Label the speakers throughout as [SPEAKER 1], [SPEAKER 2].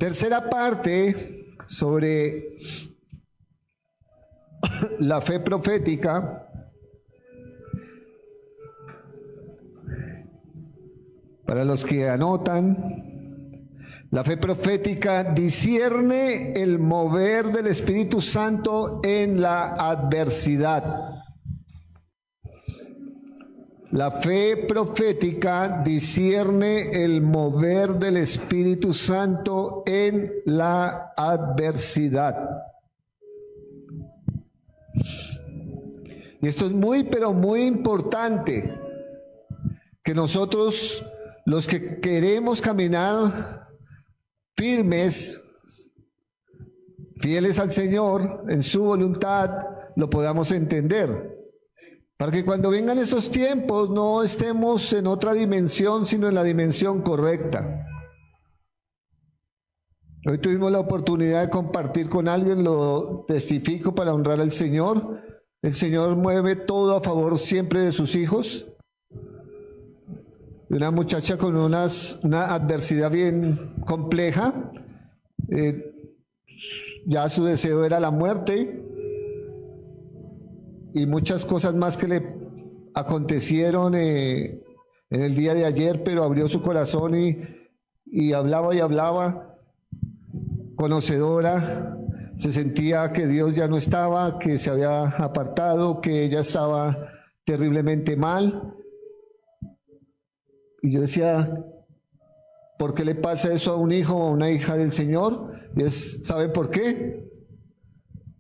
[SPEAKER 1] Tercera parte sobre la fe profética. Para los que anotan, la fe profética discierne el mover del Espíritu Santo en la adversidad. La fe profética discierne el mover del Espíritu Santo en la adversidad. Y esto es muy, pero muy importante, que nosotros, los que queremos caminar firmes, fieles al Señor, en su voluntad, lo podamos entender. Para que cuando vengan esos tiempos no estemos en otra dimensión, sino en la dimensión correcta. Hoy tuvimos la oportunidad de compartir con alguien, lo testifico para honrar al Señor. El Señor mueve todo a favor siempre de sus hijos. Una muchacha con una adversidad bien compleja, ya su deseo era la muerte, y muchas cosas más que le acontecieron en el día de ayer, pero abrió su corazón y hablaba, conocedora. Se sentía que Dios ya no estaba, que se había apartado, que ella estaba terriblemente mal. Y yo decía, ¿por qué le pasa eso a un hijo o a una hija del Señor? Y ¿sabe por qué?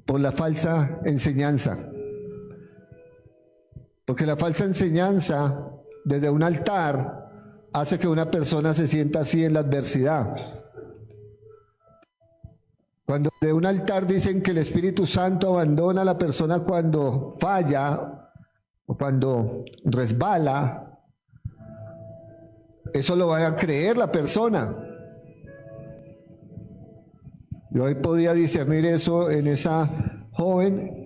[SPEAKER 1] Por la falsa enseñanza. Porque la falsa enseñanza desde un altar hace que una persona se sienta así en la adversidad. Cuando de un altar dicen que el Espíritu Santo abandona a la persona cuando falla o cuando resbala, eso lo va a creer la persona. Yo hoy podía discernir eso en esa joven.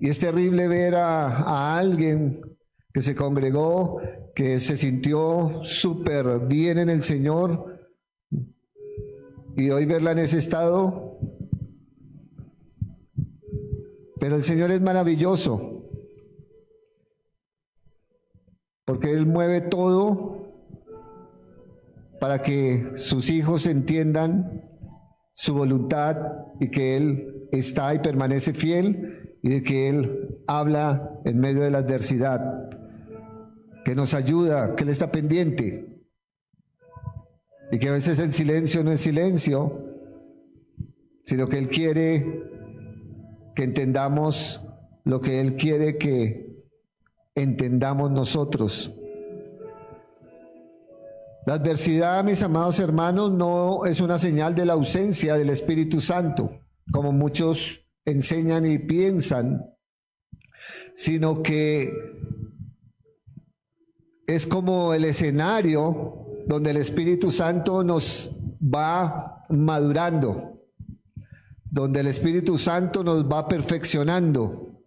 [SPEAKER 1] Y es terrible ver a alguien que se congregó, que se sintió súper bien en el Señor, y hoy verla en ese estado. Pero el Señor es maravilloso, porque Él mueve todo para que sus hijos entiendan su voluntad y que Él está y permanece fiel, y de que Él habla en medio de la adversidad, que nos ayuda, que Él está pendiente, y que a veces el silencio no es silencio, sino que Él quiere que entendamos lo que Él quiere que entendamos nosotros. La adversidad, mis amados hermanos, no es una señal de la ausencia del Espíritu Santo, como muchos enseñan y piensan, sino que es como el escenario donde el Espíritu Santo nos va madurando, donde el Espíritu Santo nos va perfeccionando.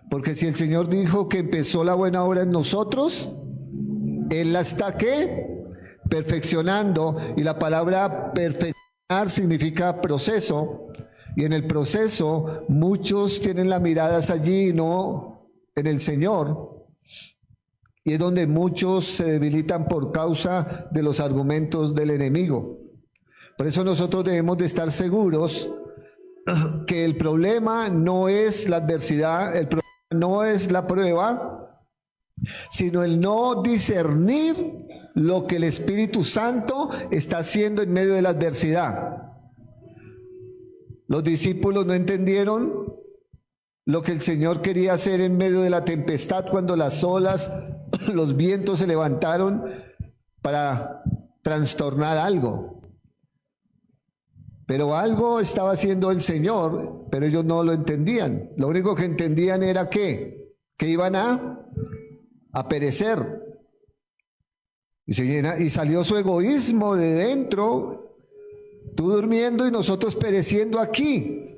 [SPEAKER 1] Porque si el Señor dijo que empezó la buena obra en nosotros, Él la está ¿qué? Perfeccionando. Y la palabra perfeccionar significa proceso. Y en el proceso muchos tienen las miradas allí, no en el Señor. Y es donde muchos se debilitan por causa de los argumentos del enemigo. Por eso nosotros debemos de estar seguros que el problema no es la adversidad, el problema no es la prueba, sino el no discernir lo que el Espíritu Santo está haciendo en medio de la adversidad. Los discípulos no entendieron lo que el Señor quería hacer en medio de la tempestad, cuando las olas, los vientos se levantaron para trastornar algo. Pero algo estaba haciendo el Señor, pero ellos no lo entendían. Lo único que entendían era que iban a perecer. Y salió su egoísmo de dentro. Tú durmiendo y nosotros pereciendo aquí.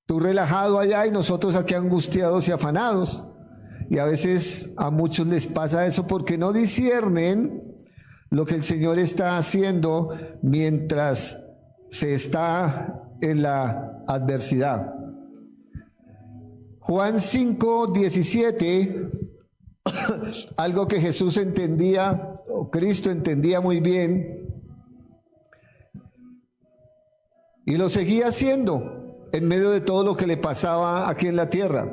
[SPEAKER 1] Tú relajado allá y nosotros aquí angustiados y afanados. Y a veces a muchos les pasa eso porque no disciernen lo que el Señor está haciendo mientras se está en la adversidad. Juan 5:17, algo que Jesús entendía, o Cristo entendía muy bien, y lo seguía haciendo en medio de todo lo que le pasaba aquí en la tierra.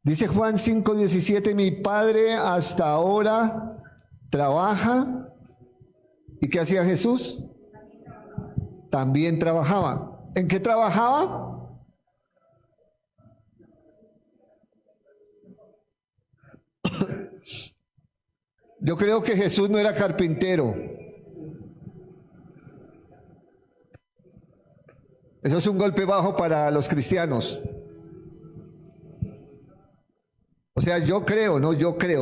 [SPEAKER 1] Dice Juan 5:17, mi Padre hasta ahora trabaja. ¿Y qué hacía Jesús? También trabajaba. ¿En qué trabajaba? Yo creo que Jesús no era carpintero. Eso es un golpe bajo para los cristianos. O sea, yo creo,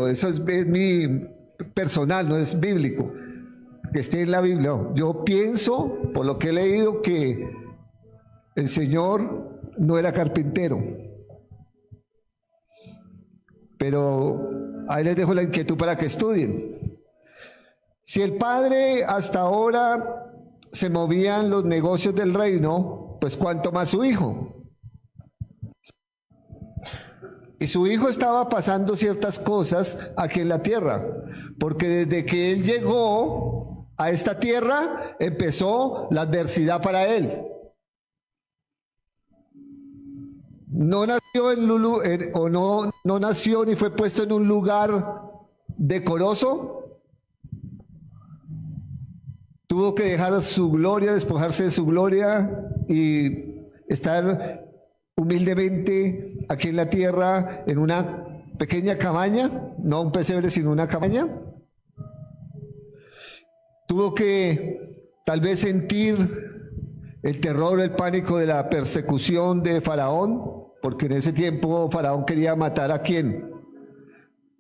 [SPEAKER 1] eso es mi personal, no es bíblico, que esté en la Biblia. No, yo pienso, por lo que he leído, que el Señor no era carpintero. Pero ahí les dejo la inquietud para que estudien. Si el Padre hasta ahora se movía en los negocios del reino, pues cuánto más su Hijo. Y su Hijo estaba pasando ciertas cosas aquí en la tierra, porque desde que Él llegó a esta tierra, empezó la adversidad para Él. No nació no nació ni fue puesto en un lugar decoroso. Tuvo que dejar su gloria, despojarse de su gloria y estar humildemente aquí en la tierra en una pequeña cabaña, no un pesebre, sino una cabaña. Tuvo que tal vez sentir el terror, el pánico de la persecución de Faraón, porque en ese tiempo Faraón quería matar ¿a quién?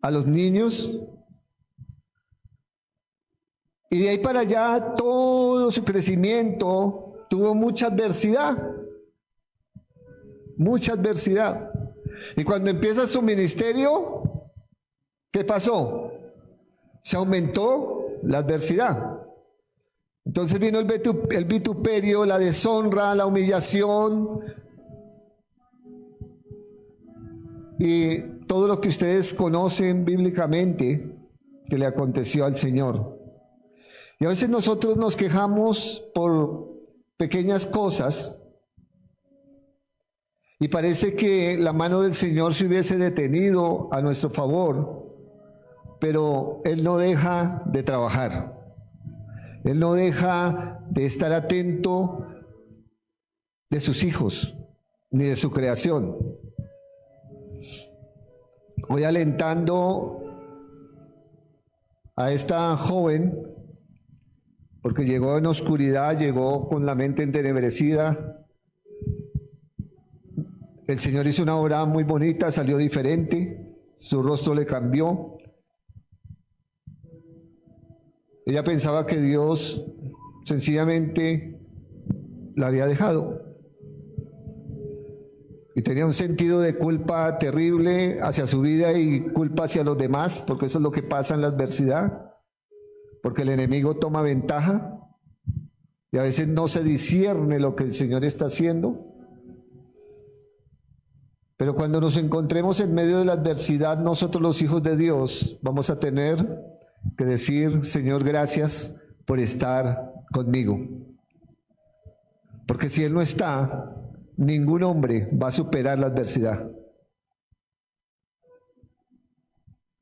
[SPEAKER 1] A los niños. Y de ahí para allá todo su crecimiento tuvo mucha adversidad. Mucha adversidad. Y cuando empieza su ministerio, ¿qué pasó? Se aumentó la adversidad. Entonces vino el vituperio, la deshonra, la humillación y todo lo que ustedes conocen bíblicamente que le aconteció al Señor. Y a veces nosotros nos quejamos por pequeñas cosas y parece que la mano del Señor se hubiese detenido a nuestro favor, pero Él no deja de trabajar. Él no deja de estar atento de sus hijos, ni de su creación. Voy alentando a esta joven, porque llegó en oscuridad, llegó con la mente entenebrecida. El Señor hizo una obra muy bonita, salió diferente, su rostro le cambió. Ella pensaba que Dios sencillamente la había dejado. Y tenía un sentido de culpa terrible hacia su vida y culpa hacia los demás, porque eso es lo que pasa en la adversidad, porque el enemigo toma ventaja y a veces no se discierne lo que el Señor está haciendo. Pero cuando nos encontremos en medio de la adversidad, nosotros los hijos de Dios vamos a tener que decir, Señor, gracias por estar conmigo. Porque si Él no está, ningún hombre va a superar la adversidad.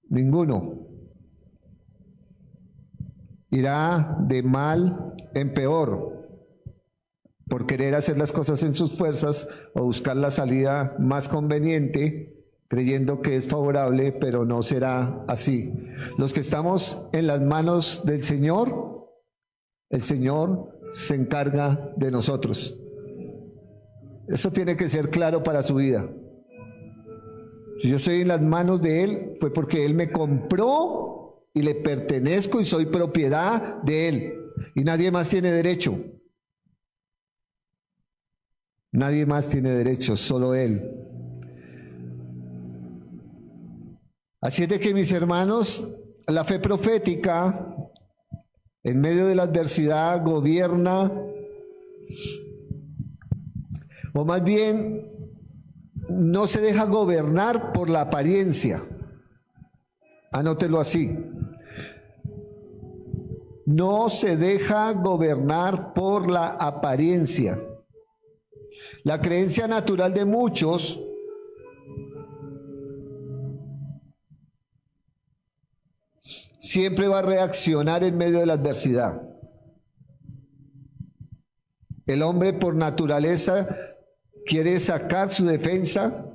[SPEAKER 1] Ninguno. Irá de mal en peor por querer hacer las cosas en sus fuerzas o buscar la salida más conveniente, creyendo que es favorable, pero no será así. Los que estamos en las manos del Señor, el Señor se encarga de nosotros. Eso tiene que ser claro para su vida. Si yo estoy en las manos de Él, fue porque Él me compró y le pertenezco y soy propiedad de Él. Y nadie más tiene derecho. Nadie más tiene derecho, solo Él. Así es de que, mis hermanos, La fe profética, en medio de la adversidad, gobierna, o más bien, no se deja gobernar por la apariencia. Anótelo así. No se deja gobernar por la apariencia. La creencia natural de muchos siempre va a reaccionar en medio de la adversidad. El hombre por naturaleza quiere sacar su defensa,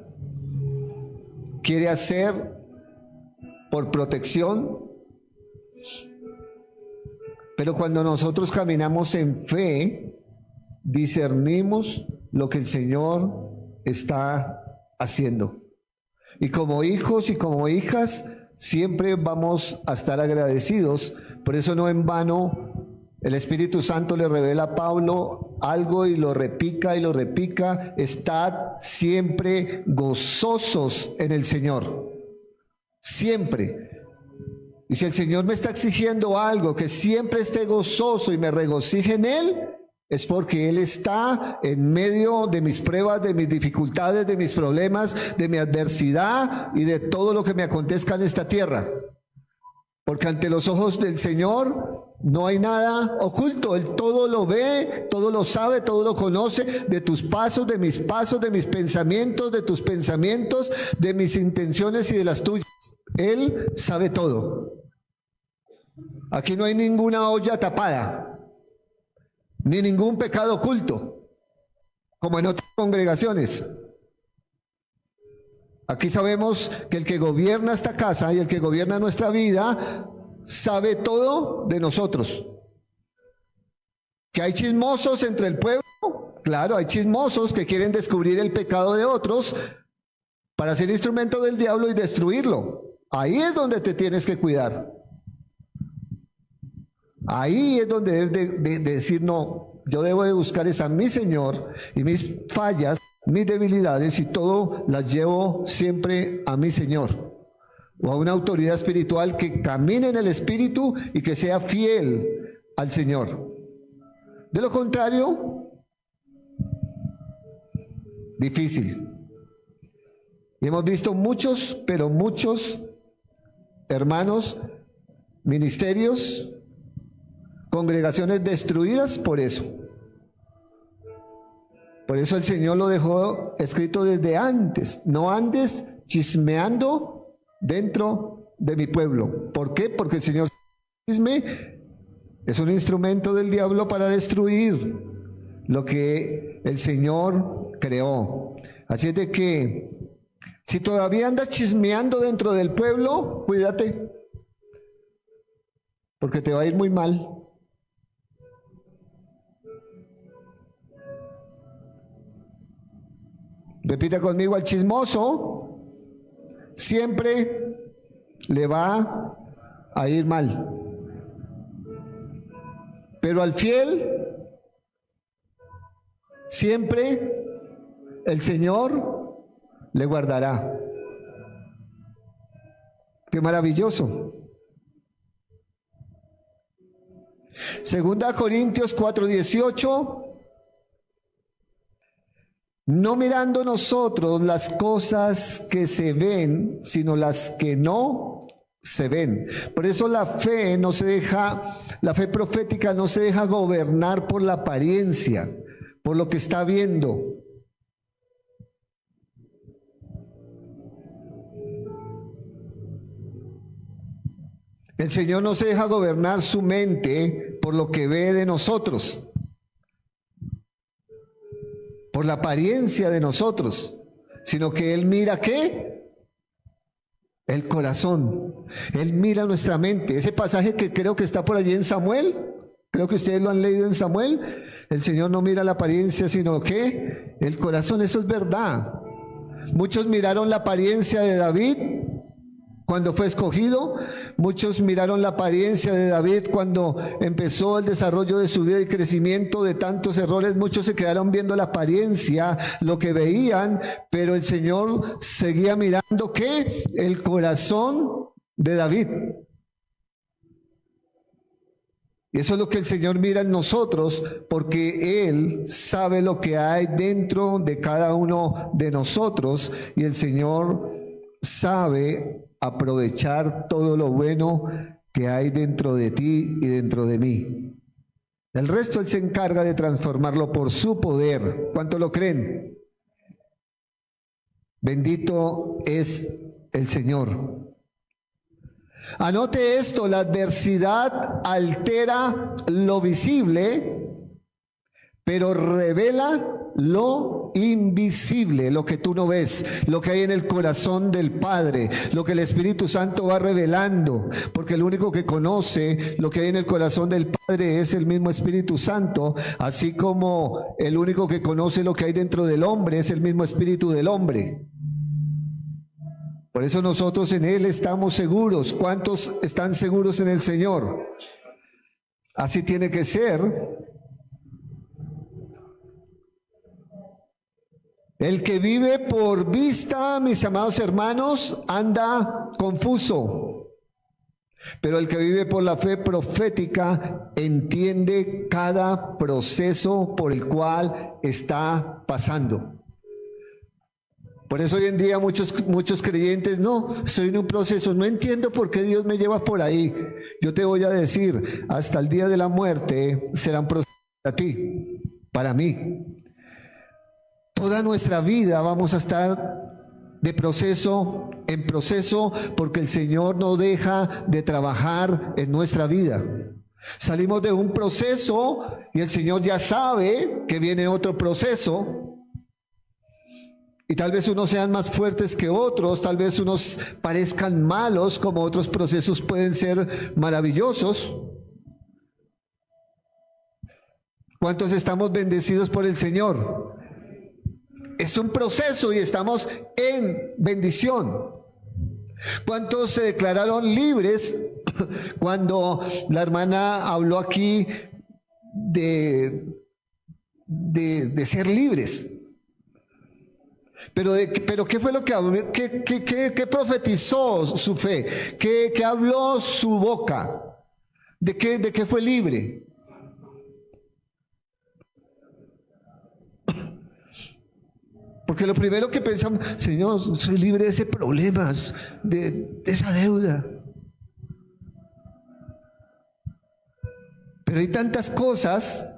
[SPEAKER 1] quiere hacer por protección, pero cuando nosotros caminamos en fe, discernimos lo que el Señor está haciendo. Y como hijos y como hijas, siempre vamos a estar agradecidos. Por eso no en vano el Espíritu Santo le revela a Pablo algo y lo repica y lo repica. Estad siempre gozosos en el Señor. Siempre. Y si el Señor me está exigiendo algo, que siempre esté gozoso y me regocije en Él, es porque Él está en medio de mis pruebas, de mis dificultades, de mis problemas, de mi adversidad y de todo lo que me acontezca en esta tierra. Porque ante los ojos del Señor no hay nada oculto. Él todo lo ve, todo lo sabe, todo lo conoce, de tus pasos, de mis pensamientos, de tus pensamientos, de mis intenciones y de las tuyas. Él sabe todo. Aquí no hay ninguna olla tapada, ni ningún pecado oculto, como en otras congregaciones. Aquí sabemos que el que gobierna esta casa y el que gobierna nuestra vida sabe todo de nosotros. ¿Que hay chismosos entre el pueblo? Claro, hay chismosos que quieren descubrir el pecado de otros para ser instrumento del diablo y destruirlo. Ahí es donde te tienes que cuidar. Ahí es donde debes de decir, no, yo debo de buscar es a mi Señor y mis fallas, mis debilidades y todo las llevo siempre a mi Señor o a una autoridad espiritual que camine en el Espíritu y que sea fiel al Señor. De lo contrario, difícil. Y hemos visto muchos, pero muchos hermanos, ministerios, congregaciones destruidas por eso. Por eso el Señor lo dejó escrito desde antes. No andes chismeando dentro de mi pueblo. ¿Por qué? Porque el Señor chisme es un instrumento del diablo para destruir lo que el Señor creó. Así es de que si todavía andas chismeando dentro del pueblo, cuídate, porque te va a ir muy mal. Repita conmigo, al chismoso siempre le va a ir mal, pero al fiel siempre el Señor le guardará. ¡Qué maravilloso! Segunda Corintios 4:18. No mirando nosotros las cosas que se ven, sino las que no se ven. Por eso la fe no se deja, la fe profética no se deja gobernar por la apariencia, por lo que está viendo. El Señor no se deja gobernar su mente por lo que ve de nosotros, por la apariencia de nosotros, sino que Él mira ¿qué? El corazón. Él mira nuestra mente. Ese pasaje que creo que está por allí en Samuel, creo que ustedes lo han leído en Samuel, el Señor no mira la apariencia, sino que el corazón. Eso es verdad. Muchos miraron la apariencia de David cuando fue escogido. Muchos miraron la apariencia de David cuando empezó el desarrollo de su vida y crecimiento de tantos errores. Muchos se quedaron viendo la apariencia, lo que veían, pero el Señor seguía mirando ¿qué? El corazón de David. Y eso es lo que el Señor mira en nosotros, porque Él sabe lo que hay dentro de cada uno de nosotros, y el Señor sabe aprovechar todo lo bueno que hay dentro de ti y dentro de mí. El resto Él se encarga de transformarlo por su poder. ¿Cuánto lo creen? Bendito es el Señor. Anote esto: la adversidad altera lo visible, pero revela lo invisible, lo que tú no ves, lo que hay en el corazón del Padre, lo que el Espíritu Santo va revelando, porque el único que conoce lo que hay en el corazón del Padre es el mismo Espíritu Santo, así como el único que conoce lo que hay dentro del hombre es el mismo Espíritu del hombre. Por eso nosotros en Él estamos seguros. ¿Cuántos están seguros en el Señor? Así tiene que ser. El que vive por vista, mis amados hermanos, anda confuso. Pero el que vive por la fe profética entiende cada proceso por el cual está pasando. Por eso hoy en día muchos creyentes, no, estoy en un proceso, no entiendo por qué Dios me lleva por ahí. Yo te voy a decir, hasta el día de la muerte serán procesos para ti, para mí. Toda nuestra vida vamos a estar de proceso en proceso, porque el Señor no deja de trabajar en nuestra vida. Salimos de un proceso y el Señor ya sabe que viene otro proceso. Y tal vez unos sean más fuertes que otros, tal vez unos parezcan malos, como otros procesos pueden ser maravillosos. ¿Cuántos estamos bendecidos por el Señor? Es un proceso y estamos en bendición. ¿Cuántos se declararon libres cuando la hermana habló aquí de ser libres? Pero ¿qué fue lo que habló? ¿Qué profetizó su fe? ¿Qué habló su boca? ¿De qué fue libre? Porque lo primero que pensamos, Señor, soy libre de ese problema, de esa deuda. Pero hay tantas cosas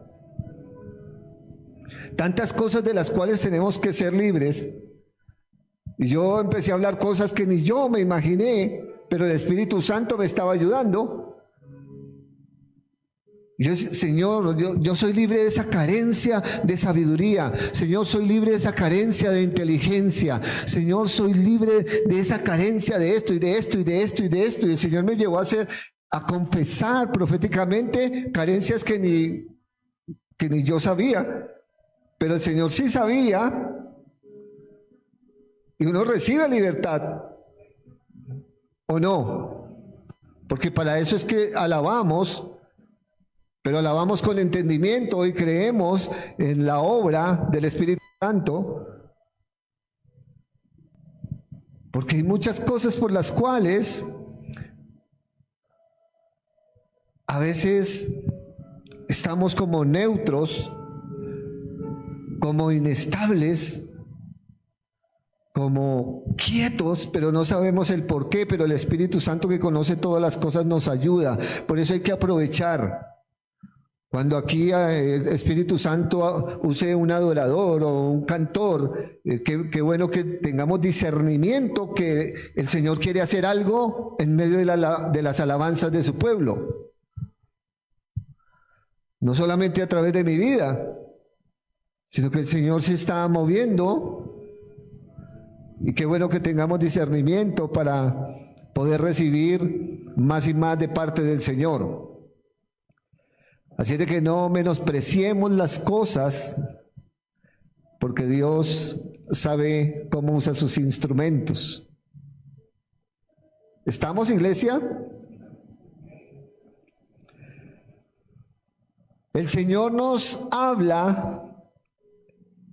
[SPEAKER 1] de las cuales tenemos que ser libres. Y yo empecé a hablar cosas que ni yo me imaginé, pero el Espíritu Santo me estaba ayudando. Señor, yo soy libre de esa carencia de sabiduría. Señor, soy libre de esa carencia de inteligencia. Señor, soy libre de esa carencia de esto y de esto y de esto y de esto. Y el Señor me llevó a confesar proféticamente carencias que ni yo sabía. Pero el Señor sí sabía. Y uno recibe libertad, ¿o no? Porque para eso es que alabamos, pero alabamos con entendimiento y creemos en la obra del Espíritu Santo. Porque hay muchas cosas por las cuales a veces estamos como neutros, como inestables, como quietos, pero no sabemos el por qué, pero el Espíritu Santo, que conoce todas las cosas, nos ayuda. Por eso hay que aprovechar. Cuando aquí el Espíritu Santo use un adorador o un cantor, qué bueno que tengamos discernimiento que el Señor quiere hacer algo en medio de las alabanzas de su pueblo. No solamente a través de mi vida, sino que el Señor se está moviendo. Y qué bueno que tengamos discernimiento para poder recibir más y más de parte del Señor. Así de que no menospreciemos las cosas, porque Dios sabe cómo usa sus instrumentos. ¿Estamos, iglesia? El Señor nos habla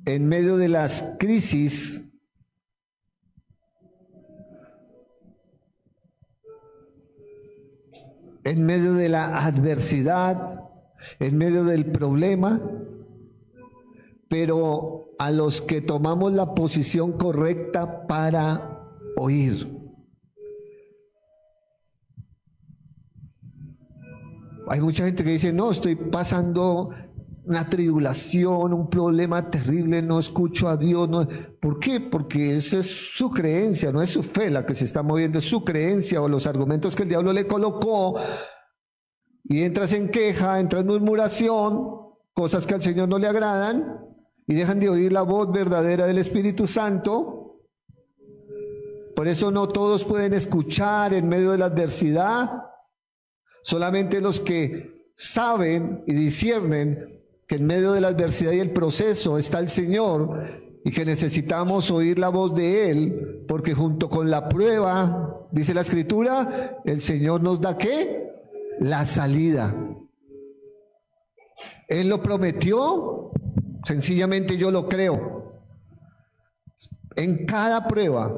[SPEAKER 1] en medio de las crisis. en medio de la adversidad, en medio del problema, pero a los que tomamos la posición correcta para oír. Hay mucha gente que dice, no, estoy pasando una tribulación, un problema terrible, no escucho a Dios. No. ¿Por qué? Porque esa es su creencia, no es su fe la que se está moviendo, es su creencia o los argumentos que el diablo le colocó. Y entras en queja, entras en murmuración, cosas que al Señor no le agradan, y dejan de oír la voz verdadera del Espíritu Santo. Por eso no todos pueden escuchar en medio de la adversidad. Solamente los que saben y disciernen que en medio de la adversidad y el proceso está el Señor y que necesitamos oír la voz de Él, porque junto con la prueba, dice la Escritura, el Señor nos da ¿qué? La salida. Él lo prometió, sencillamente yo lo creo. En cada prueba,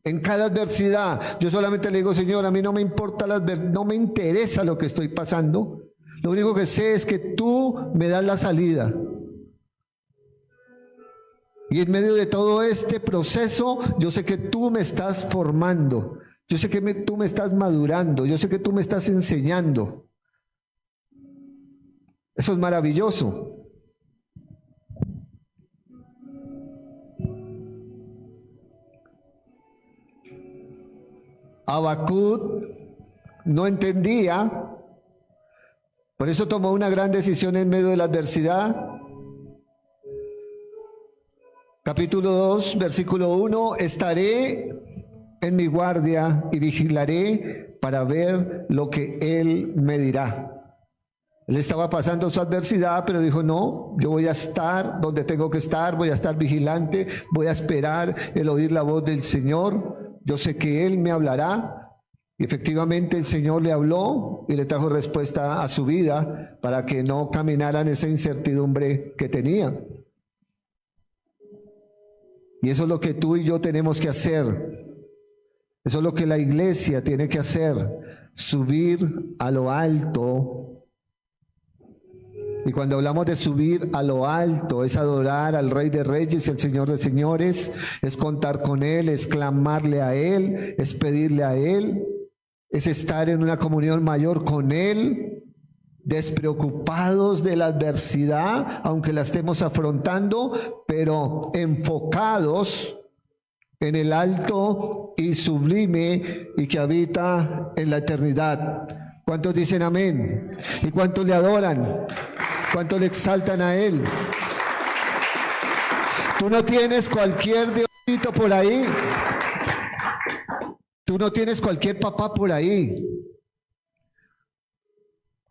[SPEAKER 1] en cada adversidad, yo solamente le digo, Señor, a mí no me importa no me interesa lo que estoy pasando. Lo único que sé es que tú me das la salida. Y en medio de todo este proceso, yo sé que tú me estás formando. Yo sé que tú me estás madurando. Yo sé que tú me estás enseñando. Eso es maravilloso. Habacuc no entendía, por eso tomó una gran decisión en medio de la adversidad. Capítulo 2, versículo 1, estaré en mi guardia y vigilaré para ver lo que Él me dirá. Él estaba pasando su adversidad, pero dijo, no, yo voy a estar donde tengo que estar, voy a estar vigilante, voy a esperar el oír la voz del Señor. Yo sé que Él me hablará. Y efectivamente el Señor le habló y le trajo respuesta a su vida para que no caminara en esa incertidumbre que tenía. Y eso es lo que tú y yo tenemos que hacer. Eso es lo que la iglesia tiene que hacer. Subir a lo alto. Y cuando hablamos de subir a lo alto, es adorar al Rey de Reyes y al Señor de Señores, es contar con Él, es clamarle a Él, es pedirle a Él, es estar en una comunión mayor con Él, despreocupados de la adversidad, aunque la estemos afrontando, pero enfocados en el alto y sublime y que habita en la eternidad. ¿Cuántos dicen amén? ¿Y cuántos le adoran? ¿Cuántos le exaltan a Él? Tú no tienes cualquier diosito por ahí. Tú no tienes cualquier papá por ahí.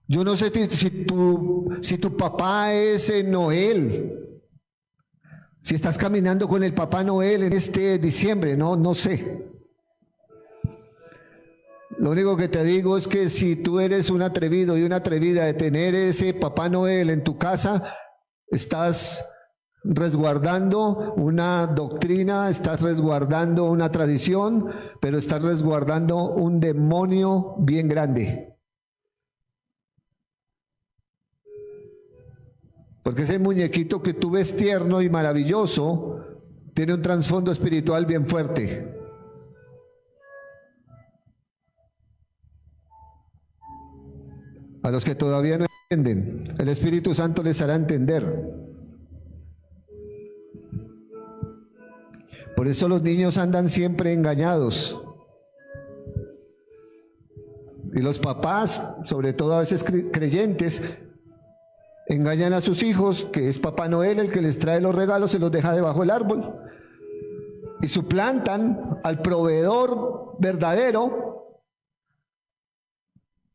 [SPEAKER 1] Yo no sé si tu papá es Noel. Si estás caminando con el Papá Noel en este diciembre, no sé. Lo único que te digo es que si tú eres un atrevido y una atrevida de tener ese Papá Noel en tu casa, estás resguardando una doctrina, estás resguardando una tradición, pero estás resguardando un demonio bien grande. Porque ese muñequito que tú ves tierno y maravilloso tiene un trasfondo espiritual bien fuerte. A los que todavía no entienden, el Espíritu Santo les hará entender. Por eso los niños andan siempre engañados. Y los papás, sobre todo a veces creyentes, engañan a sus hijos, que es Papá Noel el que les trae los regalos, se los deja debajo del árbol. Y suplantan al proveedor verdadero.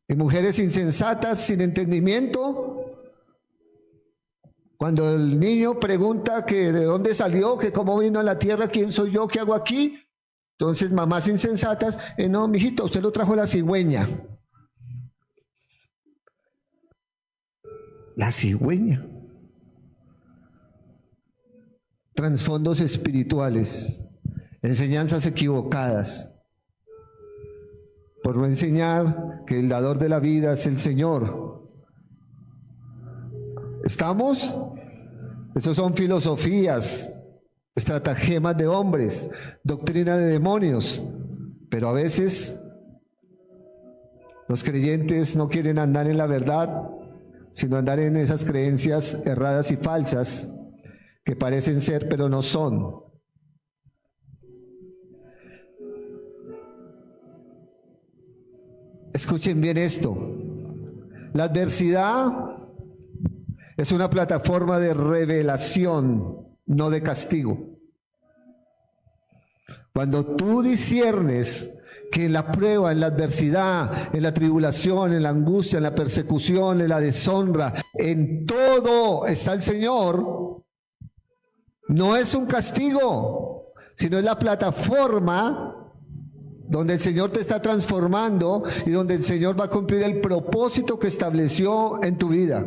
[SPEAKER 1] Y mujeres insensatas, sin entendimiento, cuando el niño pregunta que de dónde salió, que cómo vino a la tierra, quién soy yo, qué hago aquí, entonces mamás insensatas, no, mijito, usted lo trajo la cigüeña. La cigüeña. Trasfondos espirituales, enseñanzas equivocadas. por no enseñar que el dador de la vida es el Señor. ¿Estamos? Esas son filosofías, estratagemas de hombres, doctrina de demonios, pero a veces los creyentes no quieren andar en la verdad, sino andar en esas creencias erradas y falsas que parecen ser, pero no son. Escuchen bien esto. La adversidad es una plataforma de revelación, no de castigo. Cuando tú disciernes que en la prueba, en la adversidad, en la tribulación, en la angustia, en la persecución, en la deshonra, en todo está el Señor, no es un castigo, sino es la plataforma donde el Señor te está transformando y donde el Señor va a cumplir el propósito que estableció en tu vida.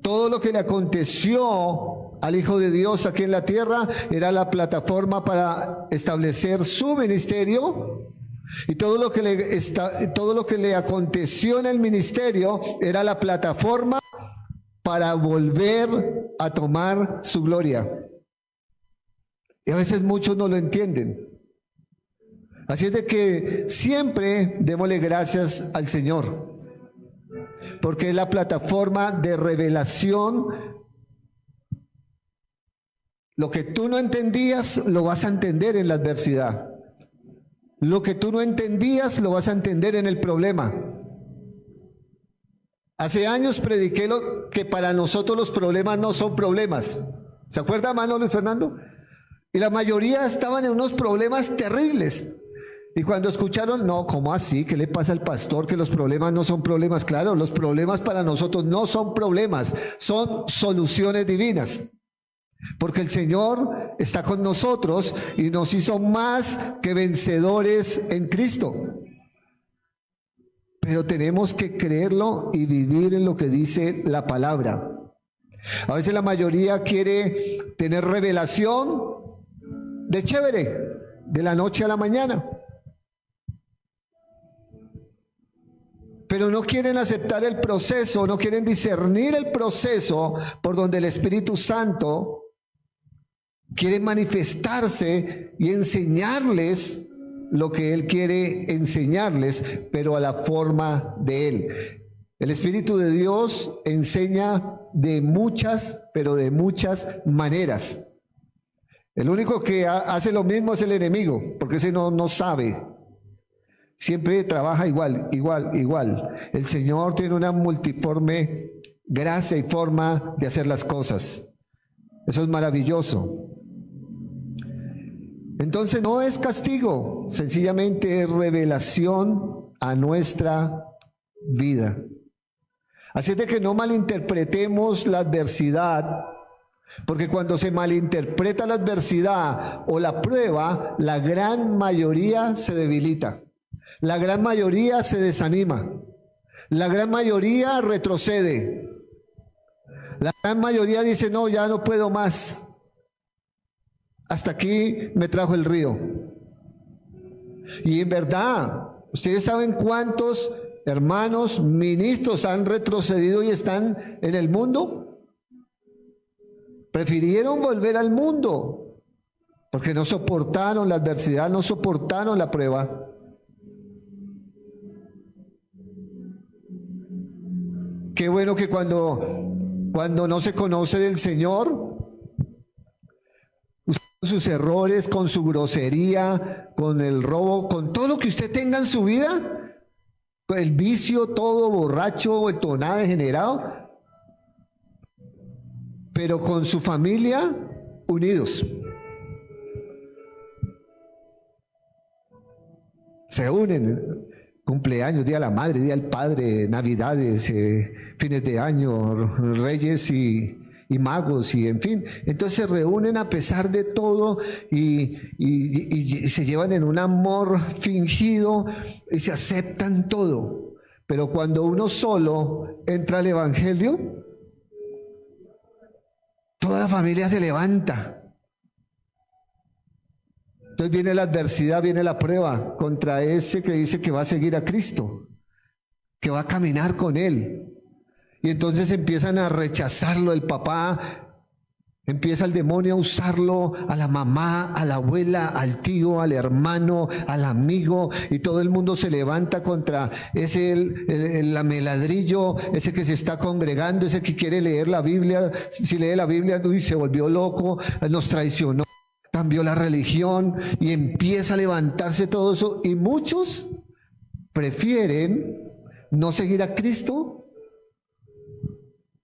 [SPEAKER 1] Todo lo que le aconteció al Hijo de Dios aquí en la tierra era la plataforma para establecer su ministerio, y todo lo que le aconteció en el ministerio era la plataforma para volver a tomar su gloria. Y a veces muchos no lo entienden. Así es de que siempre démosle gracias al Señor, porque es la plataforma de revelación. Lo que tú no entendías lo vas a entender en la adversidad. Lo que tú no entendías lo vas a entender en el problema. Hace años prediqué que para nosotros los problemas no son problemas. ¿Se acuerda, hermano Luis Fernando? Y la mayoría estaban en unos problemas terribles. Y cuando escucharon, no, ¿cómo así? ¿Qué le pasa al pastor? Que los problemas no son problemas. Claro, los problemas para nosotros no son problemas, son soluciones divinas. Porque el Señor está con nosotros y nos hizo más que vencedores en Cristo. Pero tenemos que creerlo y vivir en lo que dice la palabra. A veces la mayoría quiere tener revelación de chévere, de la noche a la mañana. Pero no quieren aceptar el proceso, no quieren discernir el proceso por donde el Espíritu Santo quiere manifestarse y enseñarles lo que Él quiere enseñarles, pero a la forma de Él. El Espíritu de Dios enseña de muchas, pero de muchas maneras. El único que hace lo mismo es el enemigo, porque ese no sabe. Siempre trabaja igual. El Señor tiene una multiforme gracia y forma de hacer las cosas. Eso es maravilloso. Entonces no es castigo, sencillamente es revelación a nuestra vida. Así es de que no malinterpretemos la adversidad, porque cuando se malinterpreta la adversidad o la prueba, la gran mayoría se debilita, la gran mayoría se desanima, la gran mayoría retrocede, la gran mayoría dice, no, ya no puedo más, hasta aquí me trajo el río. Y en verdad, ustedes saben cuántos hermanos ministros han retrocedido y están en el mundo. Prefirieron volver al mundo porque no soportaron la adversidad, no soportaron la prueba. Qué bueno que cuando no se conoce del Señor, sus errores, con su grosería, con el robo, con todo lo que usted tenga en su vida, el vicio, todo borracho, el tonado degenerado, pero con su familia unidos. Se unen, cumpleaños, Día de la Madre, Día del Padre, Navidades, fines de año, Reyes y magos, y en fin. Entonces se reúnen a pesar de todo y se llevan en un amor fingido y se aceptan todo. Pero cuando uno solo entra al Evangelio, toda la familia se levanta. Entonces viene la adversidad, viene la prueba contra ese que dice que va a seguir a Cristo, que va a caminar con Él. Y entonces empiezan a rechazarlo, el papá, empieza el demonio a usarlo, a la mamá, a la abuela, al tío, al hermano, al amigo, y todo el mundo se levanta contra ese el lameladrillo, ese que se está congregando, ese que quiere leer la Biblia. Si lee la Biblia, uy, se volvió loco, nos traicionó, cambió la religión, y empieza a levantarse todo eso, y muchos prefieren no seguir a Cristo,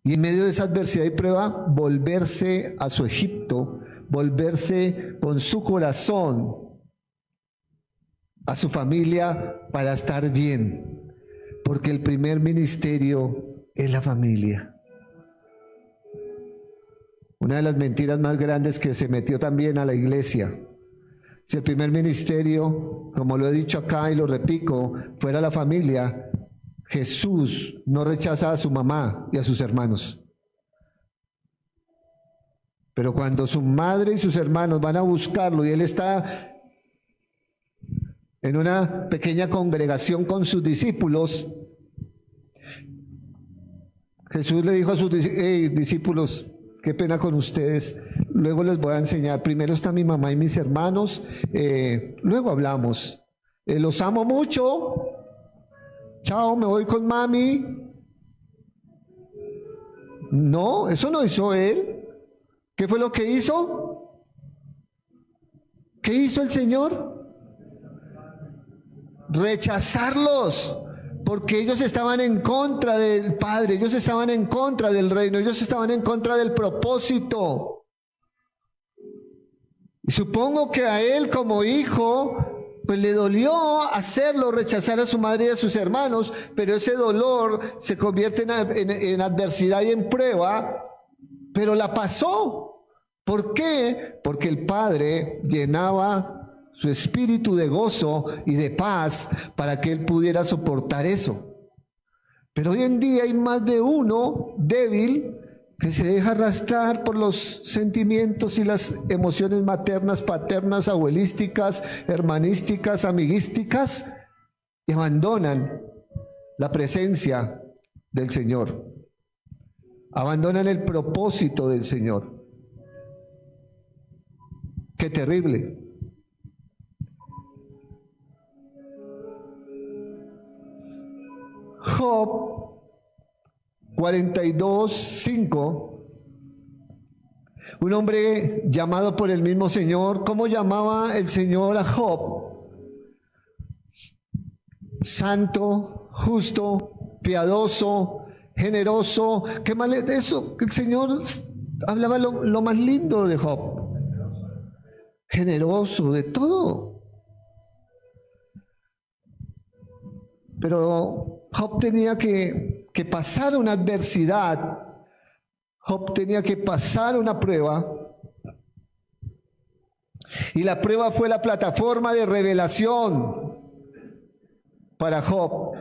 [SPEAKER 1] y en medio de esa adversidad y prueba, volverse a su Egipto, volverse con su corazón a su familia para estar bien. Porque el primer ministerio es la familia. Una de las mentiras más grandes que se metió también a la iglesia. Si el primer ministerio, como lo he dicho acá y lo repito, fuera la familia, Jesús no rechaza a su mamá y a sus hermanos. Pero cuando su madre y sus hermanos van a buscarlo y él está en una pequeña congregación con sus discípulos, Jesús le dijo a sus discípulos, qué pena con ustedes, luego les voy a enseñar, primero está mi mamá y mis hermanos, luego hablamos, los amo mucho. Chao, me voy con mami. No, eso no hizo él. ¿Qué fue lo que hizo? ¿Qué hizo el Señor? Rechazarlos, porque ellos estaban en contra del Padre, ellos estaban en contra del reino, ellos estaban en contra del propósito. Y supongo que a él como hijo, pues le dolió hacerlo, rechazar a su madre y a sus hermanos, pero ese dolor se convierte en adversidad y en prueba, pero la pasó. ¿Por qué? Porque el Padre llenaba su espíritu de gozo y de paz para que él pudiera soportar eso. Pero hoy en día hay más de uno débil que se deja arrastrar por los sentimientos y las emociones maternas, paternas, abuelísticas, hermanísticas, amiguísticas, y abandonan la presencia del Señor. Abandonan el propósito del Señor. ¡Qué terrible! Job 42:5, un hombre llamado por el mismo Señor. ¿Cómo llamaba el Señor a Job? Santo, justo, piadoso, generoso. ¿Qué mal es eso? El Señor hablaba lo más lindo de Job. Generoso, de todo. Pero Job tenía que pasar una adversidad, Job tenía que pasar una prueba, y la prueba fue la plataforma de revelación para Job.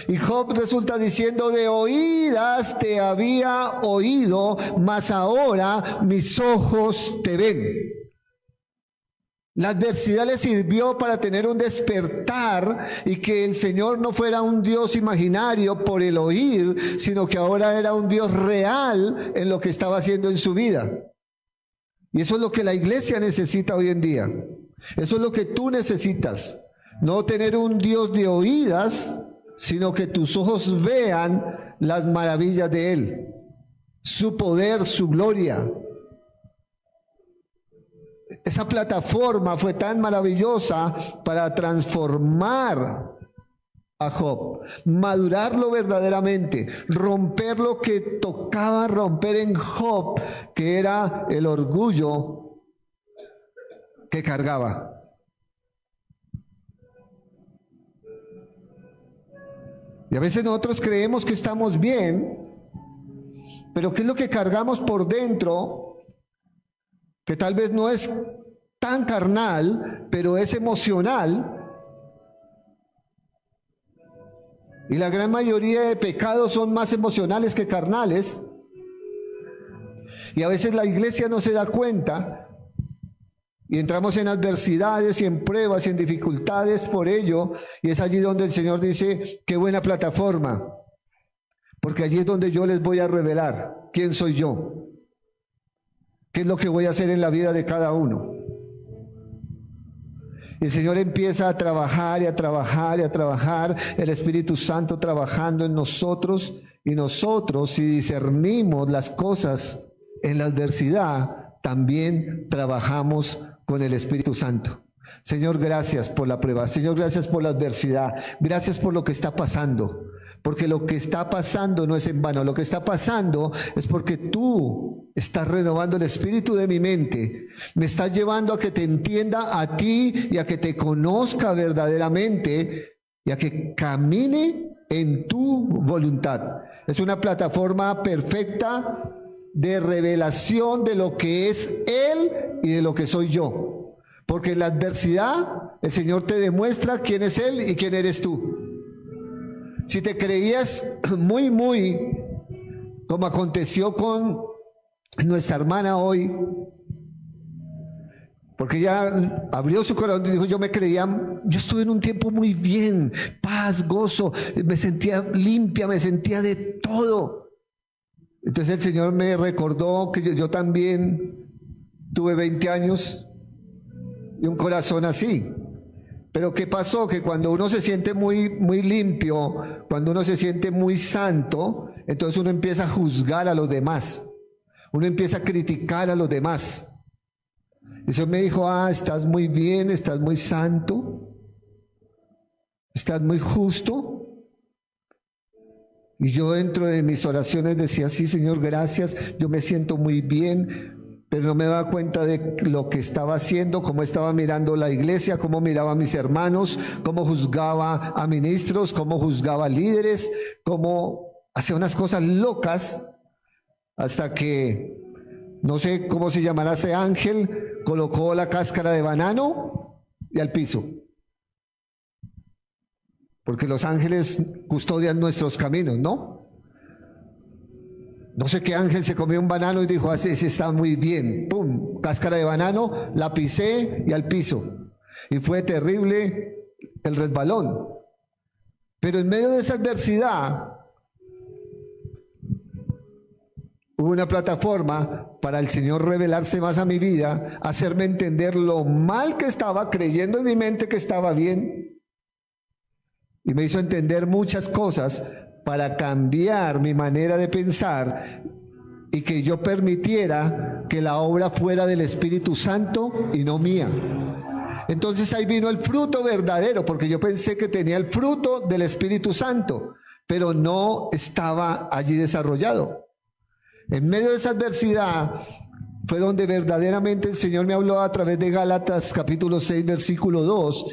[SPEAKER 1] Y Job resulta diciendo, de oídas te había oído, mas ahora mis ojos te ven. La adversidad le sirvió para tener un despertar y que el Señor no fuera un Dios imaginario por el oír, sino que ahora era un Dios real en lo que estaba haciendo en su vida. Y eso es lo que la iglesia necesita hoy en día. Eso es lo que tú necesitas. No tener un Dios de oídas, sino que tus ojos vean las maravillas de Él, su poder, su gloria. Esa plataforma fue tan maravillosa para transformar a Job, madurarlo verdaderamente, romper lo que tocaba romper en Job, que era el orgullo que cargaba. Y a veces nosotros creemos que estamos bien, pero ¿qué es lo que cargamos por dentro? Que tal vez no es tan carnal, pero es emocional. Y la gran mayoría de pecados son más emocionales que carnales. Y a veces la iglesia no se da cuenta Y entramos en adversidades y en pruebas y en dificultades por ello. Y es allí donde el Señor dice, qué buena plataforma. Porque allí es donde yo les voy a revelar quién soy yo. ¿Qué es lo que voy a hacer en la vida de cada uno? Y el Señor empieza a trabajar y a trabajar y a trabajar, el Espíritu Santo trabajando en nosotros, y nosotros, si discernimos las cosas en la adversidad, también trabajamos con el Espíritu Santo. Señor, gracias por la prueba. Señor, gracias por la adversidad. Gracias por lo que está pasando. Porque lo que está pasando no es en vano. Lo que está pasando es porque tú estás renovando el espíritu de mi mente. Me estás llevando a que te entienda a ti y a que te conozca verdaderamente y a que camine en tu voluntad. Es una plataforma perfecta de revelación de lo que es Él y de lo que soy yo. Porque en la adversidad el Señor te demuestra quién es Él y quién eres tú. Si te creías muy, como aconteció con nuestra hermana hoy, porque ella abrió su corazón y dijo, yo estuve en un tiempo muy bien, paz, gozo, me sentía limpia, me sentía de todo. Entonces el Señor me recordó que yo también tuve 20 años y un corazón así. Pero ¿qué pasó? Que cuando uno se siente muy limpio, cuando uno se siente muy santo, entonces uno empieza a juzgar a los demás. Uno empieza a criticar a los demás. Y eso me dijo, estás muy bien, estás muy santo, estás muy justo. Y yo dentro de mis oraciones decía, sí, Señor, gracias, yo me siento muy bien. Pero no me daba cuenta de lo que estaba haciendo, cómo estaba mirando la iglesia, cómo miraba a mis hermanos, cómo juzgaba a ministros, cómo juzgaba a líderes, cómo hacía unas cosas locas, hasta que, no sé cómo se llamará ese ángel, colocó la cáscara de banano y al piso. Porque los ángeles custodian nuestros caminos, ¿no? No sé qué ángel se comió un banano y dijo, ese está muy bien. ¡Pum! Cáscara de banano, la pisé y al piso. Y fue terrible el resbalón. Pero en medio de esa adversidad, hubo una plataforma para el Señor revelarse más a mi vida, hacerme entender lo mal que estaba, creyendo en mi mente que estaba bien. Y me hizo entender muchas cosas para cambiar mi manera de pensar y que yo permitiera que la obra fuera del Espíritu Santo y no mía. Entonces ahí vino el fruto verdadero, porque yo pensé que tenía el fruto del Espíritu Santo, pero no estaba allí desarrollado. En medio de esa adversidad fue donde verdaderamente el Señor me habló a través de Gálatas capítulo 6, versículo 2,